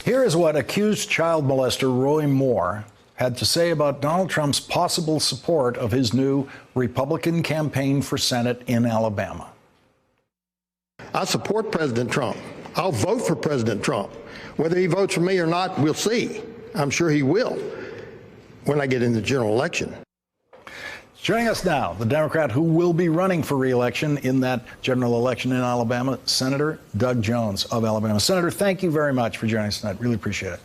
Here is what accused child molester Roy Moore had to say about Donald Trump's possible support of his new Republican campaign for Senate in Alabama. I support President Trump. I'll vote for President Trump. Whether he votes for me or not, we'll see. I'm sure he will when I get in the general election. Joining us now, the Democrat who will be running for re-election in that general election in Alabama, Senator Doug Jones of Alabama. Senator, thank you very much for joining us tonight. Really appreciate it.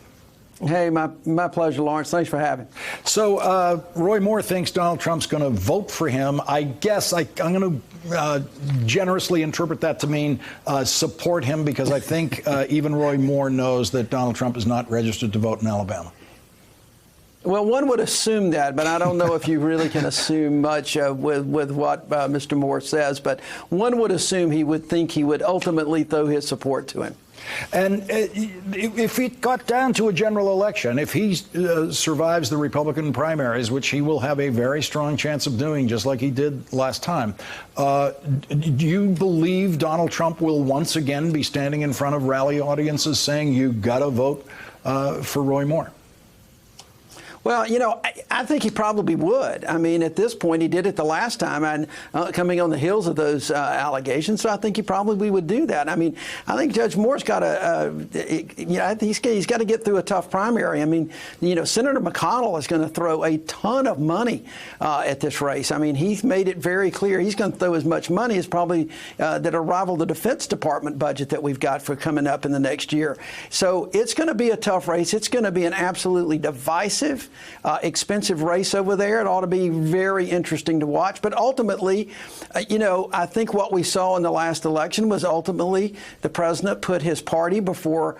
Hey, my pleasure, Lawrence. Thanks for having me. So Roy Moore thinks Donald Trump's going to vote for him. I guess I'm going to generously interpret that to mean support him, because I think even Roy Moore knows that Donald Trump is not registered to vote in Alabama. Well, one would assume that, but I don't know if you really can assume much with what Mr. Moore says. But one would assume he would think he would ultimately throw his support to him. And if it got down to a general election, if he survives the Republican primaries, which he will have a very strong chance of doing, just like he did last time, do you believe Donald Trump will once again be standing in front of rally audiences saying, you got to vote for Roy Moore? Well, you know, I think he probably would. I mean, at this point, he did it the last time, and coming on the heels of those allegations. So I think he probably would do that. I mean, I think Judge Moore's got to, you know, he's got to get through a tough primary. I mean, you know, Senator McConnell is going to throw a ton of money at this race. I mean, he's made it very clear he's going to throw as much money as probably that'll rival the Defense Department budget that we've got for coming up in the next year. So it's going to be a tough race. It's going to be an absolutely divisive, expensive race over there. It ought to be very interesting to watch. But ultimately, you know, I think what we saw in the last election was ultimately the president put his party before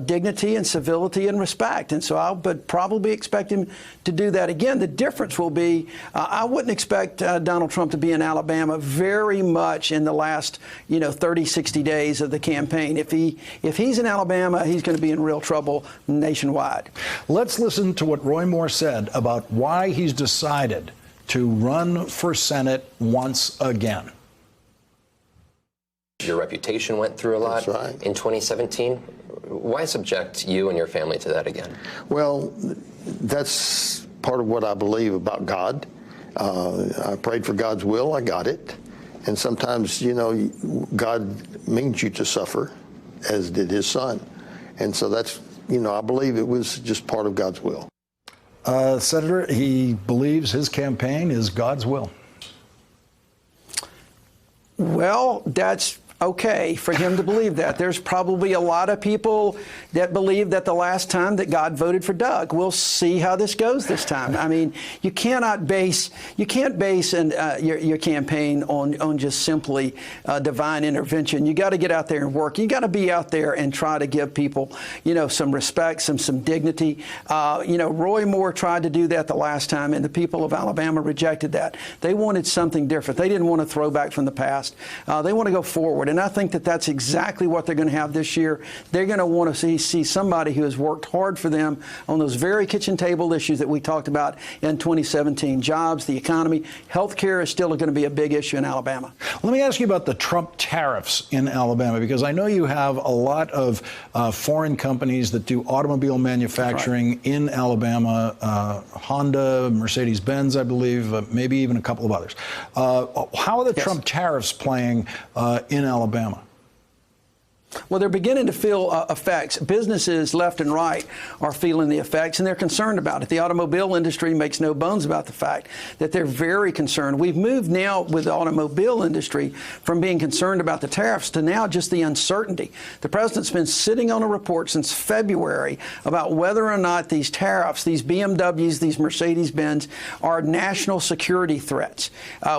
dignity and civility and respect. And so I would probably expect him to do that again. The difference will be I wouldn't expect Donald Trump to be in Alabama very much in the last, you know, 30, 60 days of the campaign. If he's in Alabama, he's going to be in real trouble nationwide. Let's listen to what Roy Moore said about why he's decided to run for Senate once again. Your reputation went through a lot in 2017. Why subject you and your family to that again? Well, that's part of what I believe about God. I prayed for God's will. I got it. And sometimes, you know, God means you to suffer, as did his son. And so that's, you know, I believe it was just part of God's will. Senator, he believes his campaign is God's will. Well, that's okay for him to believe that. There's probably a lot of people that believe that the last time that God voted for Doug. We'll see how this goes this time. I mean, you can't base your campaign on just simply divine intervention. You got to get out there and work. You got to be out there and try to give people, you know, some respect, some dignity. You know, Roy Moore tried to do that the last time, and the people of Alabama rejected that. They wanted something different. They didn't want to throw back from the past. They want to go forward. And I think that that's exactly what they're going to have this year. They're going to want to see somebody who has worked hard for them on those very kitchen table issues that we talked about in 2017. Jobs, the economy, health care is still going to be a big issue in Alabama. Let me ask you about the Trump tariffs in Alabama, because I know you have a lot of foreign companies that do automobile manufacturing in Alabama, Honda, Mercedes-Benz, I believe, maybe even a couple of others. How are the Trump tariffs playing in Alabama? Well, they're beginning to feel effects. Businesses left and right are feeling the effects, and they're concerned about it. The automobile industry makes no bones about the fact that they're very concerned. We've moved now with the automobile industry from being concerned about the tariffs to now just the uncertainty. The president's been sitting on a report since February about whether or not these tariffs, these BMWs, these Mercedes-Benz, are national security threats.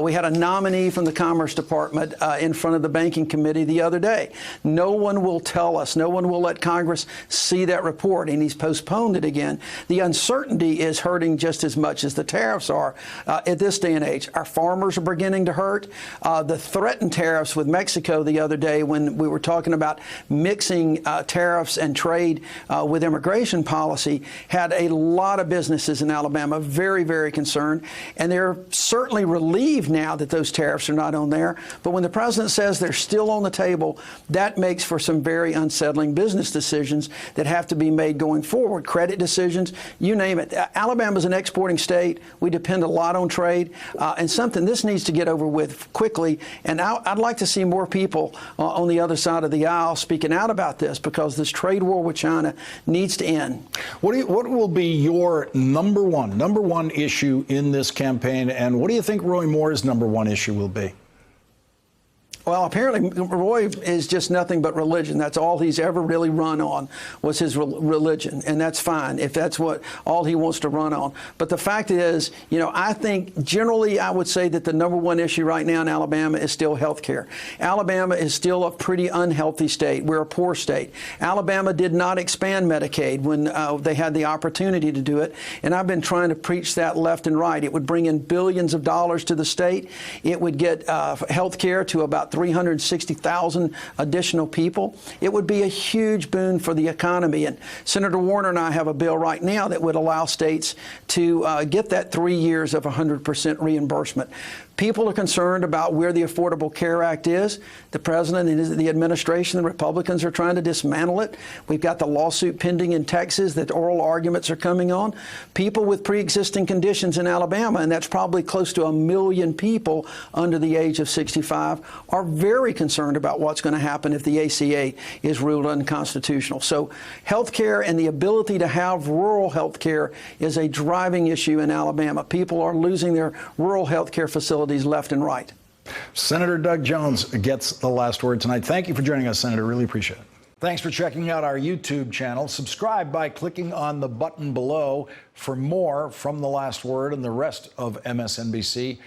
We had a nominee from the Commerce Department in front of the Banking Committee the other day. No one will tell us. No one will let Congress see that report, and he's postponed it again. The uncertainty is hurting just as much as the tariffs are at this day and age. Our farmers are beginning to hurt. The threatened tariffs with Mexico the other day, when we were talking about mixing tariffs and trade with immigration policy, had a lot of businesses in Alabama very, very concerned, and they're certainly relieved now that those tariffs are not on there. But when the president says they're still on the table, that makes for some very unsettling business decisions that have to be made going forward. Credit decisions, you name it. Alabama's an exporting state. We depend a lot on trade, and something this needs to get over with quickly. And I'd like to see more people on the other side of the aisle speaking out about this, because this trade war with China needs to end. What will be your number one issue in this campaign, and what do you think Roy Moore's number one issue will be? Well, apparently Roy is just nothing but religion. That's all he's ever really run on, was his religion, and that's fine if that's what all he wants to run on. But the fact is, you know, I think generally I would say that the number one issue right now in Alabama is still health care. Alabama is still a pretty unhealthy state. We're a poor state. Alabama did not expand Medicaid when they had the opportunity to do it, and I've been trying to preach that left and right. It would bring in billions of dollars to the state. It would get health care to about 360,000 additional people. It would be a huge boon for the economy. And Senator Warner and I have a bill right now that would allow states to get that 3 years of 100% reimbursement. People are concerned about where the Affordable Care Act is. The president and the administration, the Republicans, are trying to dismantle it. We've got the lawsuit pending in Texas that oral arguments are coming on. People with pre-existing conditions in Alabama, and that's probably close to 1 million people under the age of 65, are very concerned about what's going to happen if the ACA is ruled unconstitutional. So health care and the ability to have rural health care is a driving issue in Alabama. People are losing their rural health care facilities left and right. Senator Doug Jones gets the last word tonight. Thank you for joining us, Senator. Really appreciate it. Thanks for checking out our YouTube channel. Subscribe by clicking on the button below for more from The Last Word and the rest of MSNBC.